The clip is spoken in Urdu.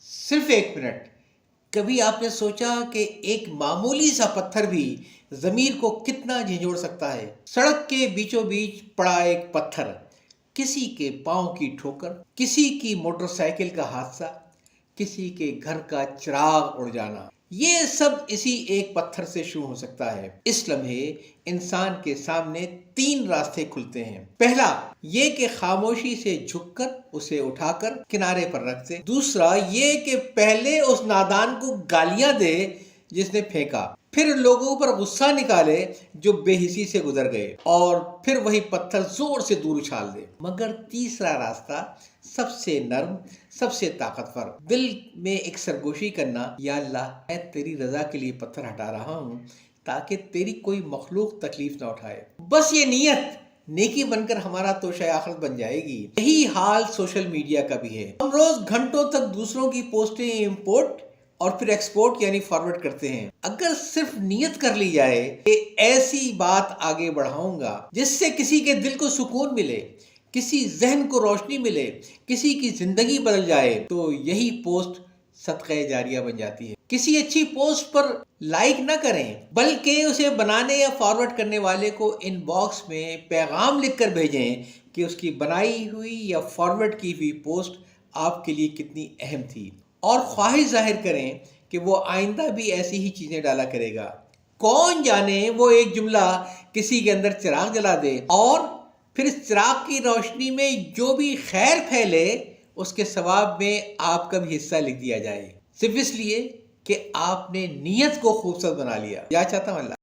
صرف 1 منٹ، کبھی آپ نے سوچا کہ ایک معمولی سا پتھر بھی ضمیر کو کتنا جھنجھوڑ سکتا ہے؟ سڑک کے بیچوں بیچ پڑا ایک پتھر، کسی کے پاؤں کی ٹھوکر، کسی کی موٹر سائیکل کا حادثہ، کسی کے گھر کا چراغ اڑ جانا، یہ سب اسی ایک پتھر سے شروع ہو سکتا ہے۔ اس لمحے انسان کے سامنے 3 راستے کھلتے ہیں۔ پہلا یہ کہ خاموشی سے جھک کر اسے اٹھا کر کنارے پر رکھ دے۔ دوسرا یہ کہ پہلے اس نادان کو گالیاں دے جس نے پھینکا، پھر لوگوں پر غصہ نکالے جو بے حسی سے گزر گئے، اور پھر وہی پتھر زور سے دور اچھال دے۔ مگر تیسرا راستہ سب سے نرم، سب سے طاقتور، دل میں ایک سرگوشی کرنا، یا اللہ میں تیری رضا کے لیے پتھر ہٹا رہا ہوں تاکہ تیری کوئی مخلوق تکلیف نہ اٹھائے۔ بس یہ نیت نیکی بن کر ہمارا توشہ آخرت بن جائے گی۔ یہی حال سوشل میڈیا کا بھی ہے۔ ہم روز گھنٹوں تک دوسروں کی پوسٹیں امپورٹ اور پھر ایکسپورٹ یعنی فارورڈ کرتے ہیں۔ اگر صرف نیت کر لی جائے کہ ایسی بات آگے بڑھاؤں گا جس سے کسی کے دل کو سکون ملے، کسی ذہن کو روشنی ملے، کسی کی زندگی بدل جائے، تو یہی پوسٹ صدقہ جاریہ بن جاتی ہے۔ کسی اچھی پوسٹ پر لائک نہ کریں، بلکہ اسے بنانے یا فارورڈ کرنے والے کو ان باکس میں پیغام لکھ کر بھیجیں کہ اس کی بنائی ہوئی یا فارورڈ کی ہوئی پوسٹ آپ کے لیے کتنی اہم تھی، اور خواہش ظاہر کریں کہ وہ آئندہ بھی ایسی ہی چیزیں ڈالا کرے گا۔ کون جانے وہ ایک جملہ کسی کے اندر چراغ جلا دے، اور پھر اس چراغ کی روشنی میں جو بھی خیر پھیلے اس کے ثواب میں آپ کا بھی حصہ لکھ دیا جائے، صرف اس لیے کہ آپ نے نیت کو خوبصورت بنا لیا۔ یا چاہتا ہوں اللہ